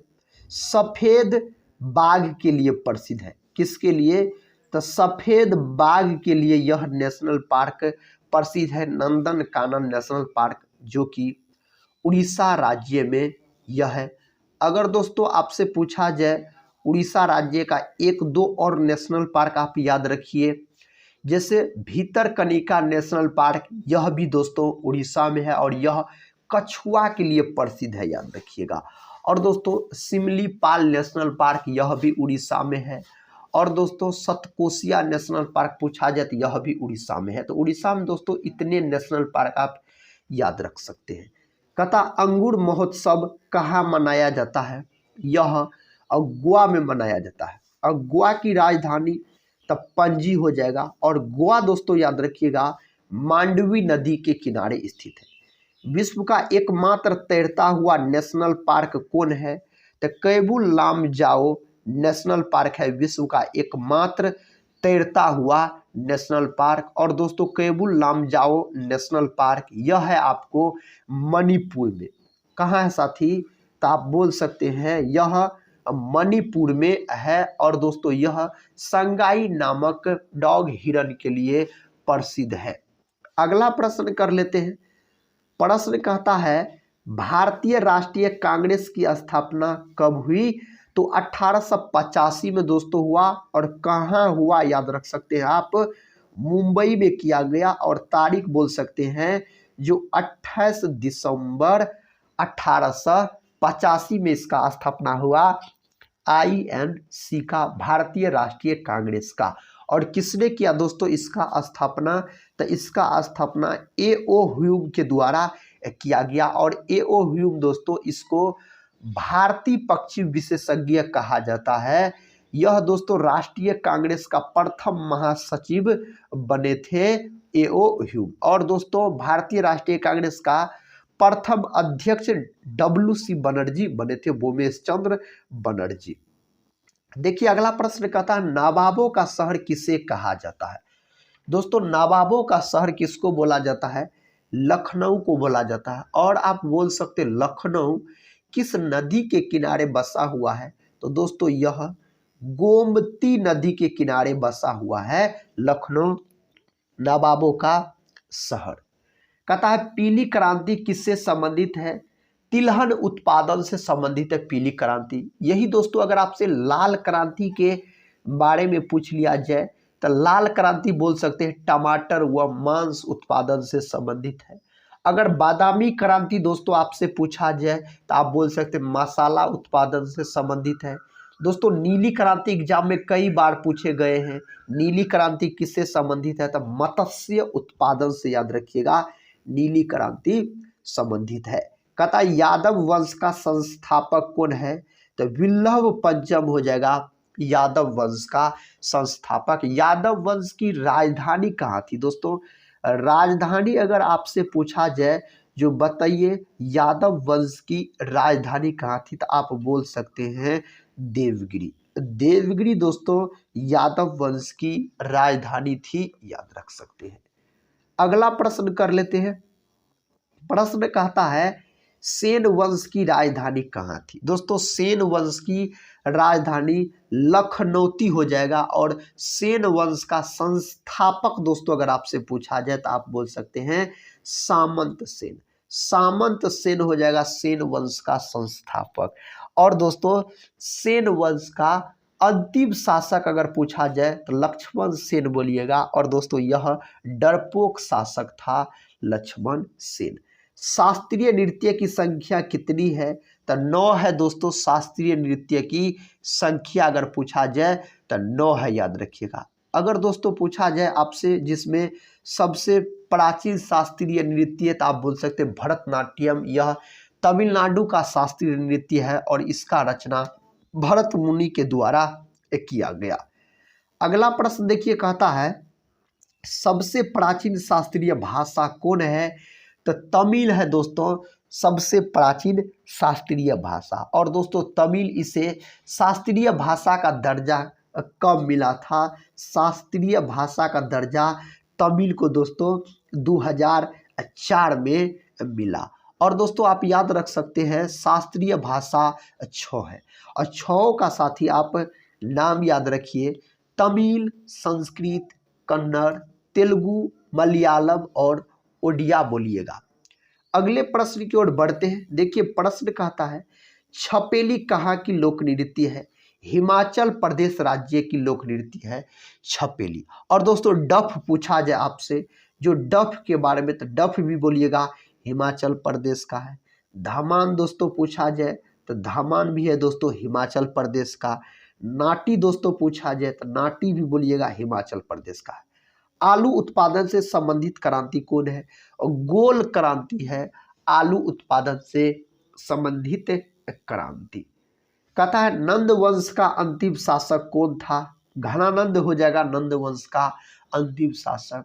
Speaker 1: सफ़ेद बाघ के लिए प्रसिद्ध है। किसके लिए? तो सफ़ेद बाघ के लिए यह नेशनल पार्क प्रसिद्ध है, नंदनकानन नेशनल पार्क, जो कि उड़ीसा राज्य में यह है। अगर दोस्तों आपसे पूछा जाए उड़ीसा राज्य का एक दो और नेशनल पार्क आप याद रखिए, जैसे भीतरकनिका नेशनल पार्क, यह भी दोस्तों उड़ीसा में है और यह कछुआ के लिए प्रसिद्ध है, याद रखिएगा। और दोस्तों सिमलीपाल नेशनल पार्क, यह भी उड़ीसा में है। और दोस्तों सतकोशिया नेशनल पार्क पूछा जाए तो यह भी उड़ीसा में है। तो उड़ीसा में दोस्तों इतने नेशनल पार्क आप याद रख सकते हैं। कहता अंगूर महोत्सव कहाँ मनाया जाता है? यह गोवा में मनाया जाता है। और गोवा की राजधानी तब पणजी हो जाएगा। और गोवा दोस्तों याद रखिएगा मांडवी नदी के किनारे स्थित है। विश्व का एकमात्र तैरता हुआ नेशनल पार्क कौन है? तो कैबुल लामजाओ नेशनल पार्क है विश्व का एकमात्र तैरता हुआ नेशनल पार्क। और दोस्तों कैबुल लामजाओ नेशनल पार्क यह है आपको मणिपुर में। कहाँ है साथी? तो आप बोल सकते हैं यह मणिपुर में है। और दोस्तों यह संगाई नामक डॉग हिरन के लिए प्रसिद्ध है। अगला प्रश्न कर लेते हैं। प्रश्न कहता है भारतीय राष्ट्रीय कांग्रेस की स्थापना कब हुई? तो 1885 में दोस्तों हुआ। और कहाँ हुआ याद रख सकते हैं आप? मुंबई में किया गया। और तारीख बोल सकते हैं जो 28 दिसंबर 1885 में इसका स्थापना हुआ, INC का, भारतीय राष्ट्रीय कांग्रेस का। और किसने किया दोस्तों इसका स्थापना? तो इसका स्थापना A.O. ह्यूम के द्वारा किया गया। और A.O. ह्यूम दोस्तों इसको भारतीय पक्षी विशेषज्ञ कहा जाता है। यह दोस्तों राष्ट्रीय कांग्रेस का प्रथम महासचिव बने थे A.O. ह्यूम। और दोस्तों भारतीय राष्ट्रीय कांग्रेस का प्रथम अध्यक्ष WC बनर्जी बने थे, भूमेश चंद्र बनर्जी। देखिए अगला प्रश्न कहता है नवाबों का शहर किसे कहा जाता है? दोस्तों नवाबों का शहर किसको बोला जाता है? लखनऊ को बोला जाता है। और आप बोल सकते हैं लखनऊ किस नदी के किनारे बसा हुआ है? तो दोस्तों यह गोमती नदी के किनारे बसा हुआ है लखनऊ, नवाबों का शहर। कहता है पीली क्रांति किससे संबंधित है? तिलहन उत्पादन से संबंधित है पीली क्रांति। यही दोस्तों अगर आपसे लाल क्रांति के बारे में पूछ लिया जाए तो लाल क्रांति बोल सकते हैं टमाटर व मांस उत्पादन से संबंधित है। अगर बादामी क्रांति दोस्तों आपसे पूछा जाए तो आप बोल सकते हैं मसाला उत्पादन से संबंधित है। दोस्तों नीली क्रांति एग्जाम में कई बार पूछे गए हैं। नीली क्रांति किससे संबंधित है? तो मत्स्य उत्पादन से, याद रखिएगा नीली क्रांति संबंधित है। कहता यादव वंश का संस्थापक कौन है? तो विल्लभ पंचम हो जाएगा यादव वंश का संस्थापक। यादव वंश की राजधानी कहाँ थी? दोस्तों राजधानी अगर आपसे पूछा जाए जो बताइए यादव वंश की राजधानी कहाँ थी, तो आप बोल सकते हैं देवगिरी। देवगिरी दोस्तों यादव वंश की राजधानी थी, याद रख सकते हैं। अगला प्रश्न कर लेते हैं। प्रश्न कहता है सेन वंश की राजधानी कहाँ थी? दोस्तों सेन वंश की राजधानी लखनौती हो जाएगा। और सेन वंश का संस्थापक दोस्तों अगर आपसे पूछा जाए तो आप बोल सकते हैं सामंत सेन। सामंत सेन हो जाएगा सेन वंश का संस्थापक। और दोस्तों सेन वंश का अंतिम शासक अगर पूछा जाए तो लक्ष्मण सेन बोलिएगा। और दोस्तों यह डरपोक शासक था लक्ष्मण सेन। शास्त्रीय नृत्य की संख्या कितनी है? तो 9 है दोस्तों शास्त्रीय नृत्य की संख्या अगर पूछा जाए तो 9 है, याद रखिएगा। अगर दोस्तों पूछा जाए आपसे जिसमें सबसे प्राचीन शास्त्रीय नृत्य तो आप बोल सकते हैं भरतनाट्यम। यह तमिलनाडु का शास्त्रीय नृत्य है और इसका रचना भरत मुनि के द्वारा किया गया। अगला प्रश्न देखिए कहता है सबसे प्राचीन शास्त्रीय भाषा कौन है? तो तमिल है दोस्तों सबसे प्राचीन शास्त्रीय भाषा। और दोस्तों तमिल इसे शास्त्रीय भाषा का दर्जा कब मिला था? शास्त्रीय भाषा का दर्जा तमिल को दोस्तों 2004 में मिला। और दोस्तों आप याद रख सकते हैं शास्त्रीय भाषा छौ है, और छौ का साथ ही आप नाम याद रखिए तमिल, संस्कृत, कन्नड़, तेलुगु, मलयालम और ओडिया बोलिएगा। अगले प्रश्न की ओर बढ़ते हैं। देखिए प्रश्न कहता है छपेली कहाँ की लोक नृत्य है? हिमाचल प्रदेश राज्य की लोक नृत्य है छपेली। और दोस्तों डफ पूछा जाए आपसे, जो डफ के बारे में, तो डफ भी बोलिएगा हिमाचल प्रदेश का है। धामान दोस्तों पूछा जाए तो धामान भी है दोस्तों हिमाचल प्रदेश का। नाटी दोस्तों पूछा जाए तो नाटी भी बोलिएगा हिमाचल प्रदेश का है। आलू उत्पादन से संबंधित क्रांति कौन है? और गोल क्रांति है आलू उत्पादन से संबंधित क्रांति। कहता है नंद वंश का अंतिम शासक कौन था? घनानंद हो जाएगा नंद वंश का अंतिम शासक।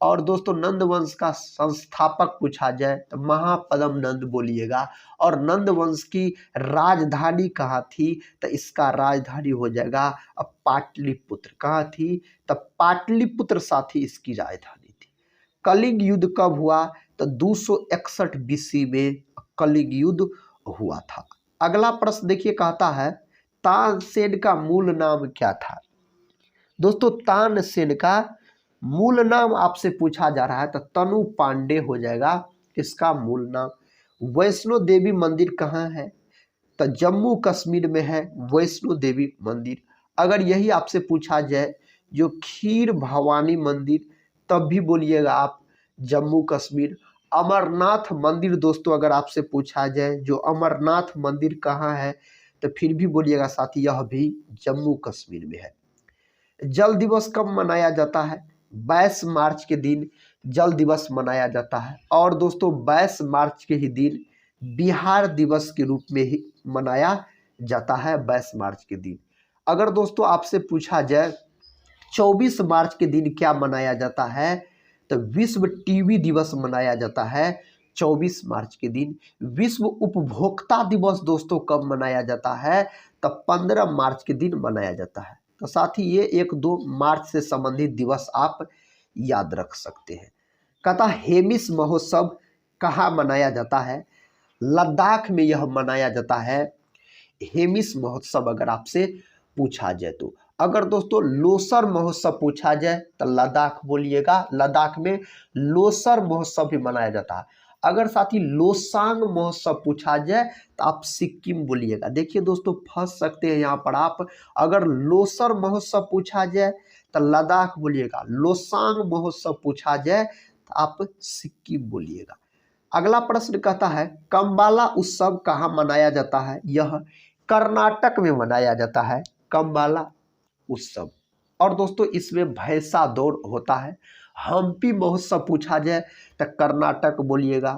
Speaker 1: और दोस्तों नंद वंश का संस्थापक पूछा जाए तो महापद्म नंद बोलिएगा। और नंद वंश की राजधानी कहाँ थी? तो इसका राजधानी हो जाएगा अब पाटलिपुत्र। कहाँ थी? तो पाटलिपुत्र साथी इसकी राजधानी थी। कलिंग युद्ध कब हुआ? तो 261 बीसी में कलिंग युद्ध हुआ था। अगला प्रश्न देखिए कहता है तानसेन का मूल नाम क्या था? दोस्तों तानसेन का मूल नाम आपसे पूछा जा रहा है तो तनु पांडे हो जाएगा इसका मूल नाम। वैष्णो देवी मंदिर कहाँ है? तो जम्मू कश्मीर में है वैष्णो देवी मंदिर। अगर यही आपसे पूछा जाए जो खीर भवानी मंदिर, तब भी बोलिएगा आप जम्मू कश्मीर। अमरनाथ मंदिर दोस्तों अगर आपसे पूछा जाए जो अमरनाथ मंदिर कहाँ है, तो फिर भी बोलिएगा साथी यह भी जम्मू कश्मीर में है। जल दिवस कब मनाया जाता है? 22 मार्च के दिन जल दिवस मनाया जाता है। और दोस्तों 22 मार्च के ही दिन बिहार दिवस के रूप में ही मनाया जाता है 22 मार्च के दिन। अगर दोस्तों आपसे पूछा जाए 24 मार्च के दिन क्या मनाया जाता है, तो विश्व टीबी दिवस मनाया जाता है 24 मार्च के दिन। विश्व उपभोक्ता दिवस दोस्तों कब मनाया जाता है? तो 15 मार्च के दिन मनाया जाता है। तो साथ ही ये 1-2 मार्च से संबंधित दिवस आप याद रख सकते हैं। कहता हेमिस महोत्सव कहाँ मनाया जाता है? लद्दाख में यह मनाया जाता है हेमिस महोत्सव अगर आपसे पूछा जाए तो। अगर दोस्तों लोसर महोत्सव पूछा जाए तो लद्दाख बोलिएगा, लद्दाख में लोसर महोत्सव भी मनाया जाता है। अगर साथी लोसांग महोत्सव पूछा जाए तो आप सिक्किम बोलिएगा। देखिए दोस्तों फंस सकते हैं यहाँ पर आप। अगर लोसर महोत्सव पूछा जाए तो लद्दाख बोलिएगा, लोसांग महोत्सव पूछा जाए तो आप सिक्किम बोलिएगा। अगला प्रश्न कहता है कम्बाला उत्सव कहाँ मनाया जाता है? यह कर्नाटक में मनाया जाता है कम्बाला उत्सव। और दोस्तों इसमें भैंसा दौड़ होता है। हम्पी महोत्सव पूछा जाए तो कर्नाटक बोलिएगा।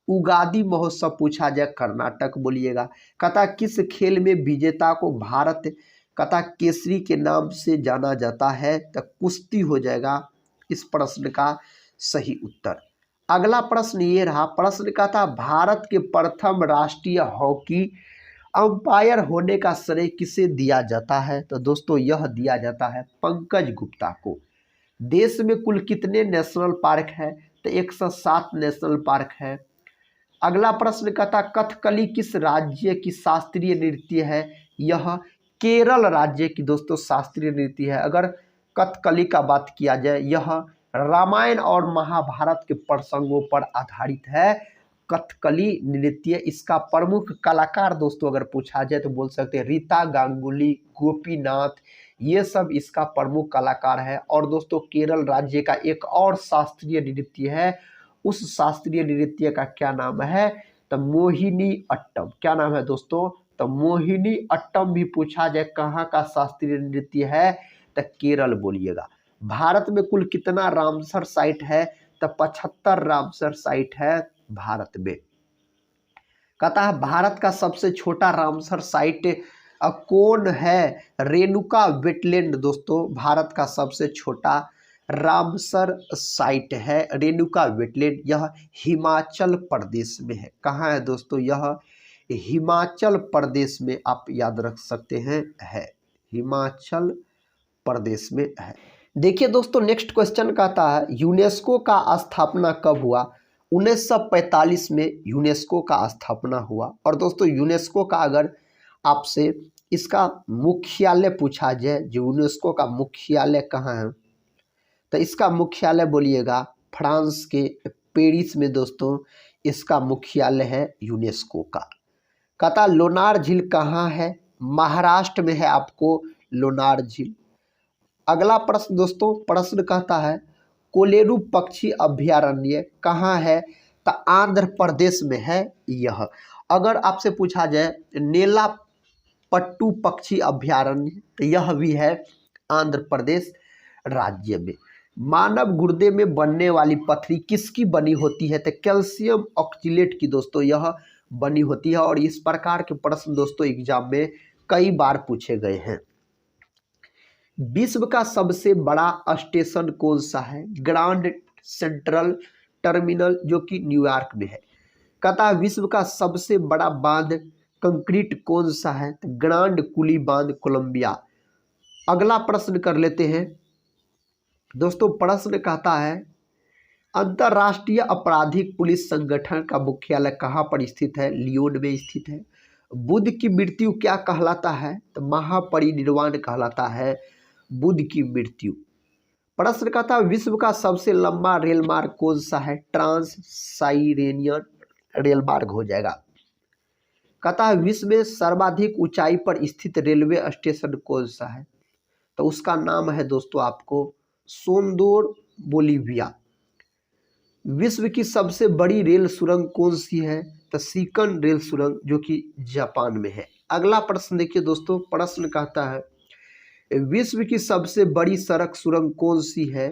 Speaker 1: उगादी महोत्सव पूछा जाए कर्नाटक बोलिएगा। कहता किस खेल में विजेता को भारत कहता केसरी के नाम से जाना जाता है? तो कुश्ती हो जाएगा इस प्रश्न का सही उत्तर। अगला प्रश्न ये रहा, प्रश्न कहता भारत के प्रथम राष्ट्रीय हॉकी अंपायर होने का श्रेय किसे दिया जाता है? तो दोस्तों यह दिया जाता है पंकज गुप्ता को। देश में कुल कितने नेशनल पार्क है? तो 107 नेशनल पार्क है। अगला प्रश्न कहता कथकली किस राज्य की शास्त्रीय नृत्य है? यह केरल राज्य की दोस्तों शास्त्रीय नृत्य है। अगर कथकली का बात किया जाए यह रामायण और महाभारत के प्रसंगों पर आधारित है कथकली नृत्य। इसका प्रमुख कलाकार दोस्तों अगर पूछा जाए तो बोल सकते हैं रीता गांगुली, गोपीनाथ, ये सब इसका प्रमुख कलाकार है। और दोस्तों केरल राज्य का एक और शास्त्रीय नृत्य है, उस शास्त्रीय नृत्य का क्या नाम है? तो मोहिनी अट्टम। क्या नाम है दोस्तों? तो मोहिनी अट्टम भी पूछा जाए कहाँ का शास्त्रीय नृत्य है? तो केरल बोलिएगा। भारत में कुल कितना रामसर साइट है? तो 75 रामसर साइट है भारत में। कहता है भारत का सबसे छोटा रामसर साइट कौन है? रेणुका वेटलैंड दोस्तों भारत का सबसे छोटा रामसर साइट है रेणुका वेटलैंड। यह हिमाचल प्रदेश में है। कहाँ है दोस्तों? यह हिमाचल प्रदेश में आप याद रख सकते हैं, है हिमाचल प्रदेश में है। देखिए दोस्तों नेक्स्ट क्वेश्चन कहता है यूनेस्को का स्थापना कब हुआ? 1945 में यूनेस्को का स्थापना हुआ। और दोस्तों यूनेस्को का अगर आपसे इसका मुख्यालय पूछा जाए, जो यूनेस्को का मुख्यालय कहाँ है, तो इसका मुख्यालय बोलिएगा फ्रांस के पेरिस में दोस्तों इसका मुख्यालय है यूनेस्को का। कहता लोनार झील कहाँ है, महाराष्ट्र में है आपको लोनार झील। अगला प्रश्न दोस्तों, प्रश्न कहता है कोलेरू पक्षी अभयारण्य कहाँ है, तो आंध्र प्रदेश में है यह। अगर आपसे पूछा जाए नेला पट्टू पक्षी अभयारण्य, तो यह भी है आंध्र प्रदेश राज्य में। मानव गुर्दे में बनने वाली पथरी किसकी बनी होती है, तो कैल्शियम ऑक्जिलेट की दोस्तों यह बनी होती है। और इस प्रकार के प्रश्न दोस्तों एग्जाम में कई बार पूछे गए हैं। विश्व का सबसे बड़ा स्टेशन कौन सा है, ग्रांड सेंट्रल टर्मिनल जो कि न्यूयॉर्क में है। कहता है विश्व का सबसे बड़ा बांध कंक्रीट कौन सा है, तो ग्रांड कुली बांध कोलंबिया। अगला प्रश्न कर लेते हैं दोस्तों, प्रश्न कहता है अंतर्राष्ट्रीय आपराधिक पुलिस संगठन का मुख्यालय कहाँ पर स्थित है, लियोन में स्थित है। बुद्ध की मृत्यु क्या कहलाता है, तो महापरिनिर्वाण कहलाता है बुद्ध की मृत्यु। प्रश्न कहता है विश्व का सबसे लंबा रेल मार्ग कौन सा है, ट्रांस साइबेरियन रेल मार्ग हो जाएगा। कहता है विश्व में सर्वाधिक ऊंचाई पर स्थित रेलवे स्टेशन कौन सा है, तो उसका नाम है दोस्तों आपको सोंदोर बोलिविया। विश्व की सबसे बड़ी रेल सुरंग कौन सी है, तो सिकन रेल सुरंग जो कि जापान में है। अगला प्रश्न देखिए दोस्तों, प्रश्न कहता है विश्व की सबसे बड़ी सड़क सुरंग कौन सी है,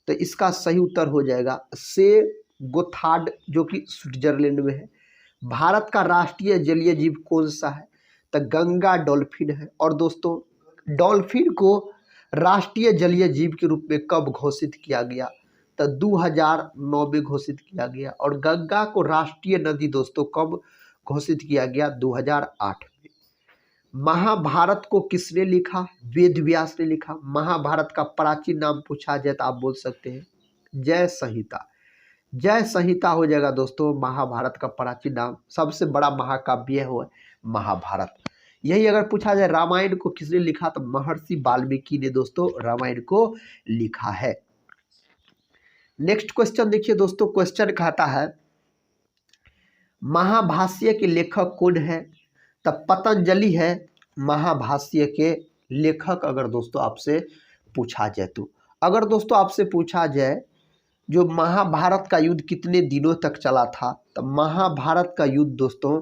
Speaker 1: तो इसका सही उत्तर हो जाएगा से गोथार्ड जो कि स्विट्जरलैंड में है। भारत का राष्ट्रीय जलीय जीव कौन सा है, तो गंगा डॉल्फिन है। और दोस्तों डॉल्फिन को राष्ट्रीय जलीय जीव के रूप में कब घोषित किया गया, तो 2009 में घोषित किया गया। और गंगा को राष्ट्रीय नदी दोस्तों कब घोषित किया गया, 2008 में। महाभारत को किसने लिखा, वेद व्यास ने लिखा। महाभारत का प्राचीन नाम पूछा जाए तो आप बोल सकते हैं जय संहिता। जय संहिता हो जाएगा दोस्तों महाभारत का प्राचीन नाम। सबसे बड़ा महाकाव्य है महाभारत। यही अगर पूछा जाए रामायण को किसने लिखा, तो महर्षि वाल्मीकि ने दोस्तों रामायण को लिखा है। नेक्स्ट क्वेश्चन देखिए दोस्तों, क्वेश्चन कहता है महाभाष्य के लेखक कौन है, तब पतंजलि है महाभाष्य के लेखक। अगर दोस्तों आपसे पूछा जाए तो अगर दोस्तों आपसे पूछा जाए जो महाभारत का युद्ध कितने दिनों तक चला था, तो महाभारत का युद्ध दोस्तों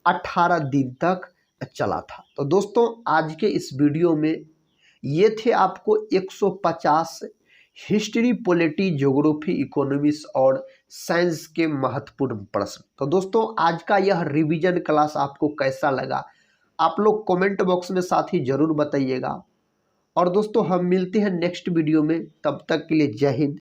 Speaker 1: 18 दिन तक चला था। तो दोस्तों आज के इस वीडियो में ये थे आपको 150 हिस्ट्री, पॉलिटी, ज्योग्राफी, इकोनॉमिक्स और साइंस के महत्वपूर्ण प्रश्न। तो दोस्तों आज का यह रिवीजन क्लास आपको कैसा लगा, आप लोग कमेंट बॉक्स में साथ ही जरूर बताइएगा। और दोस्तों हम मिलते हैं नेक्स्ट वीडियो में, तब तक के लिए जय हिंद।